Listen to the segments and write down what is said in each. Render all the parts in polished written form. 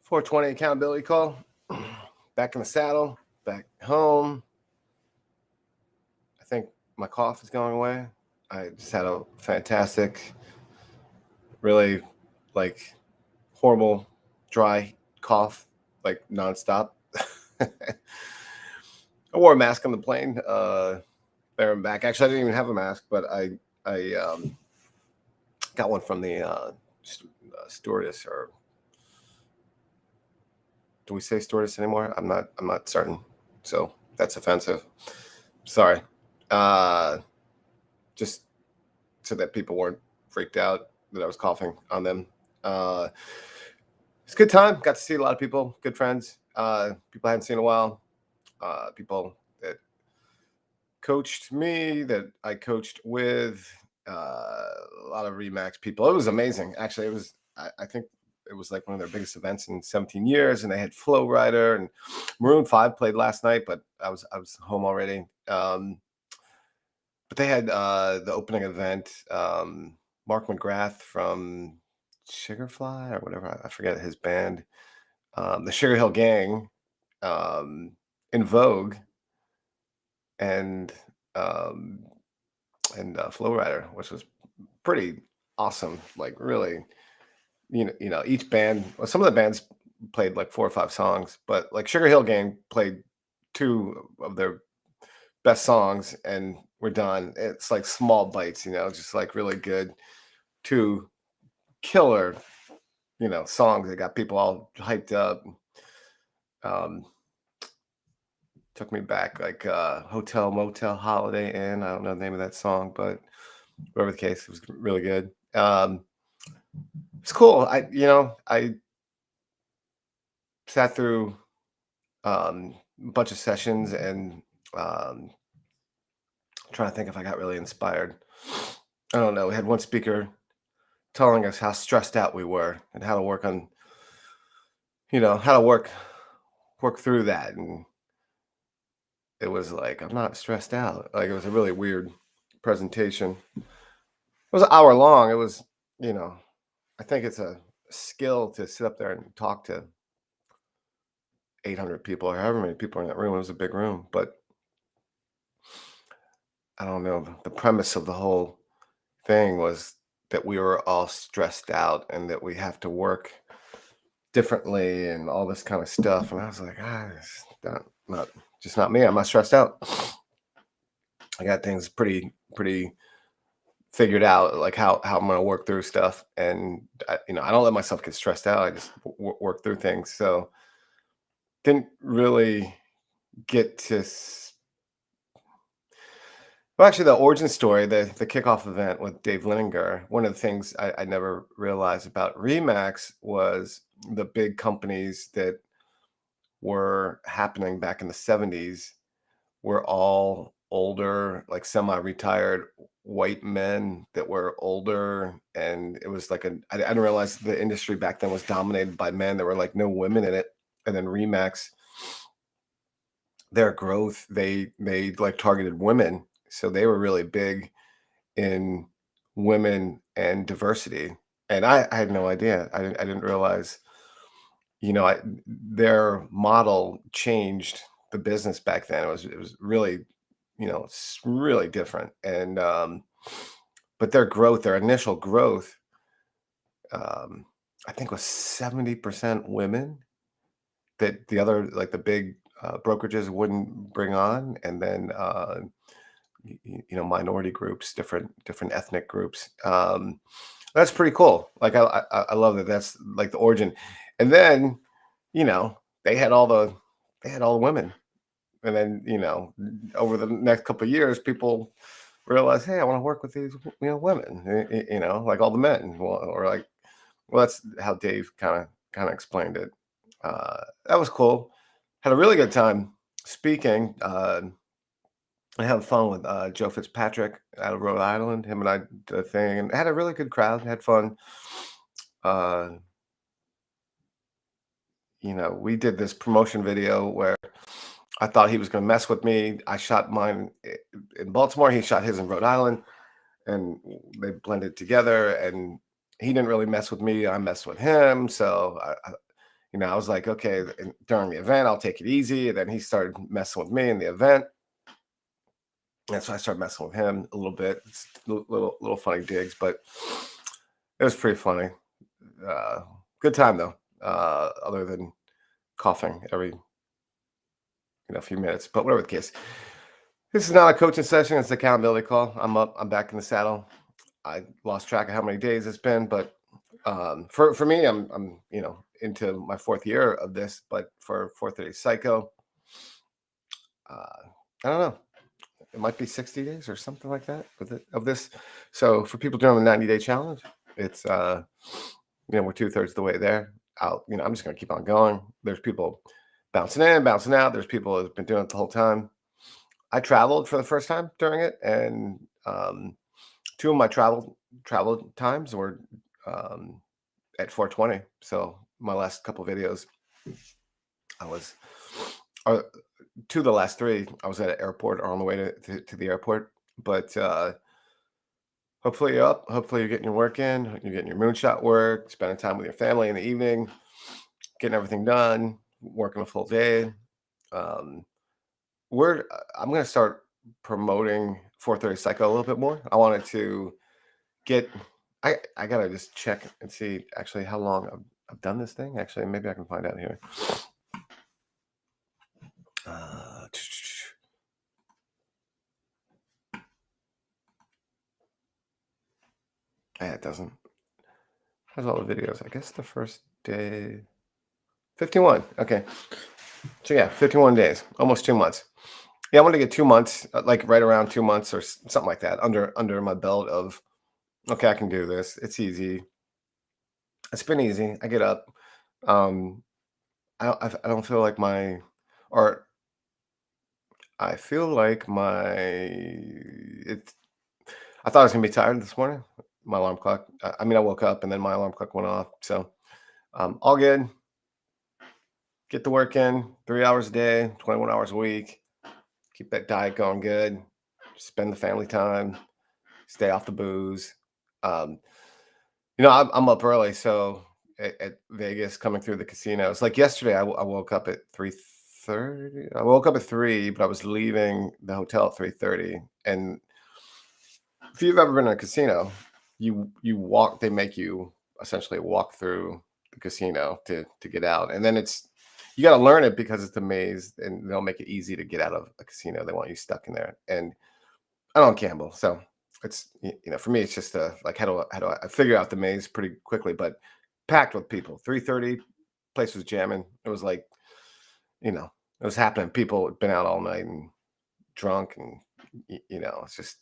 420 accountability call. Back in the saddle, back home. I think my cough is going away. I just had a fantastic, really like horrible, dry cough, like nonstop. I wore a mask on the plane there and back. Actually, I didn't even have a mask, but I got one from the stewardess, or do we say stewardess anymore? I'm not certain. So that's offensive. Sorry. Just so that people weren't freaked out that I was coughing on them. It's a good time. Got to see a lot of people, good friends, people I hadn't seen in a while, people that coached me, that I coached with, a lot of Remax people. It was amazing. Actually, it was, I think it was like one of their biggest events in 17 years. And they had Flow Rider and Maroon 5 played last night, but I was home already. But they had the opening event, Mark McGrath from Sugarfly or whatever, I forget his band, the Sugar Hill Gang, In Vogue, and Flow Rider, which was pretty awesome. Like really, each band. Well, some of the bands played like 4 or 5 songs, but like Sugar Hill Gang played 2 of their best songs, and we're done. It's like small bites, just like really good. 2 killer, songs that got people all hyped up. Took me back, like Hotel Motel Holiday Inn. I don't know the name of that song, but whatever the case, it was really good. It's cool. I sat through a bunch of sessions, and trying to think if I got really inspired. I don't know. We had one speaker telling us how stressed out we were and how to work on, how to work through that. And it was like, I'm not stressed out. Like, it was a really weird presentation. It was an hour long. It was, I think it's a skill to sit up there and talk to 800 people or however many people are in that room. It was a big room, but I don't know. The premise of the whole thing was that we were all stressed out and that we have to work differently and all this kind of stuff. And I was like, it's not me. I'm not stressed out. I got things pretty figured out, like how I'm going to work through stuff. And I don't let myself get stressed out. I just work through things. So didn't really get to well, actually, the origin story, the kickoff event with Dave Lininger, one of the things I never realized about Remax was the big companies that were happening back in the 70s were all older, like semi-retired white men that were older. And it was like I didn't realize the industry back then was dominated by men. There were like no women in it. And then Remax, their growth, they like targeted women. So they were really big in women and diversity. And I had no idea. I didn't realize, their model changed the business back then. It was really, it's really different. And but their growth, their initial growth, I think was 70% women that the other, like the big brokerages wouldn't bring on. And then minority groups, different ethnic groups. That's pretty cool. Like I love that. That's like the origin. And then they had all the women. And then over the next couple of years, people realize, hey, I want to work with these women. Like all the men. Or like, well, that's how Dave kind of explained it. That was cool. Had a really good time speaking. I had fun with Joe Fitzpatrick out of Rhode Island. Him and I did a thing and had a really good crowd. Had fun. We did this promotion video where I thought he was going to mess with me. I shot mine in Baltimore. He shot his in Rhode Island, and they blended together. And he didn't really mess with me. I messed with him. So I was like, okay, during the event, I'll take it easy. And then he started messing with me in the event. And so I started messing with him a little bit. It's little funny digs, but it was pretty funny. Uh, Good time though. Other than coughing every few minutes, but whatever the case. This is not a coaching session. It's an accountability call. I'm up. I'm back in the saddle. I lost track of how many days it's been, but for me, I'm into my fourth year of this. But for 430 Psycho, I don't know. It might be 60 days or something like that of this. So for people doing the 90-day challenge, it's we're 2/3 of the way there. I'm just gonna keep on going. There's people bouncing in, bouncing out. There's people that have been doing it the whole time. I traveled for the first time during it, and two of my travel times were at 420. So my last couple videos, I was, or two of the last three, I was at an airport or on the way to the airport. But hopefully you're up. Hopefully you're getting your work in. You're getting your moonshot work, spending time with your family in the evening, getting everything done, working a full day. Um, I'm going to start promoting 430 Psycho a little bit more. I wanted to get. I gotta just check and see actually how long I've done this thing. Actually, maybe I can find out here. Uh, it doesn't. Has all the videos. I guess the first day, 51. Okay, so yeah, 51 days, almost 2 months. Yeah, I want to get 2 months, like right around 2 months or something like that, under my belt of okay, I can do this. It's easy. It's been easy. I get up. Um, I don't feel like or I feel like it's. I thought I was gonna be tired this morning. My alarm clock. I mean, I woke up and then my alarm clock went off. So all good. Get the work in. 3 hours a day, 21 hours a week. Keep that diet going good. Spend the family time. Stay off the booze. Um, I'm up early, so at Vegas, coming through the casinos. Like yesterday, I woke up at 3:30. I woke up at 3, but I was leaving the hotel at 3:30. And if you've ever been in a casino, you walk. They make you essentially walk through the casino to get out, and then you got to learn it because it's a maze, and they'll make it easy to get out of a casino. They want you stuck in there, and I don't gamble, so it's for me, it's just like how do I figure out the maze pretty quickly, but packed with people. 3:30, place was jamming. It was like it was happening. People had been out all night and drunk, and it's just.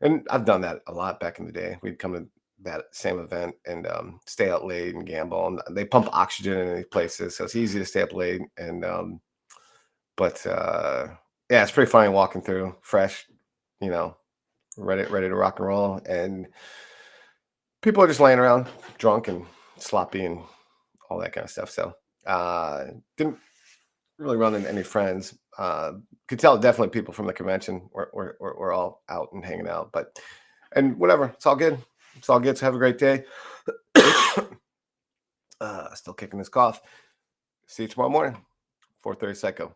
And I've done that a lot back in the day. We'd come to that same event and stay out late and gamble. And they pump oxygen in these places, so it's easy to stay up late. And but yeah, it's pretty funny walking through fresh, you know, ready to rock and roll. And people are just laying around, drunk and sloppy and all that kind of stuff. So didn't really run into any friends. Could tell definitely people from the convention were all out and hanging out, and whatever, it's all good. It's all good. So have a great day. Still kicking this cough. See you tomorrow morning, 4:30 Psycho.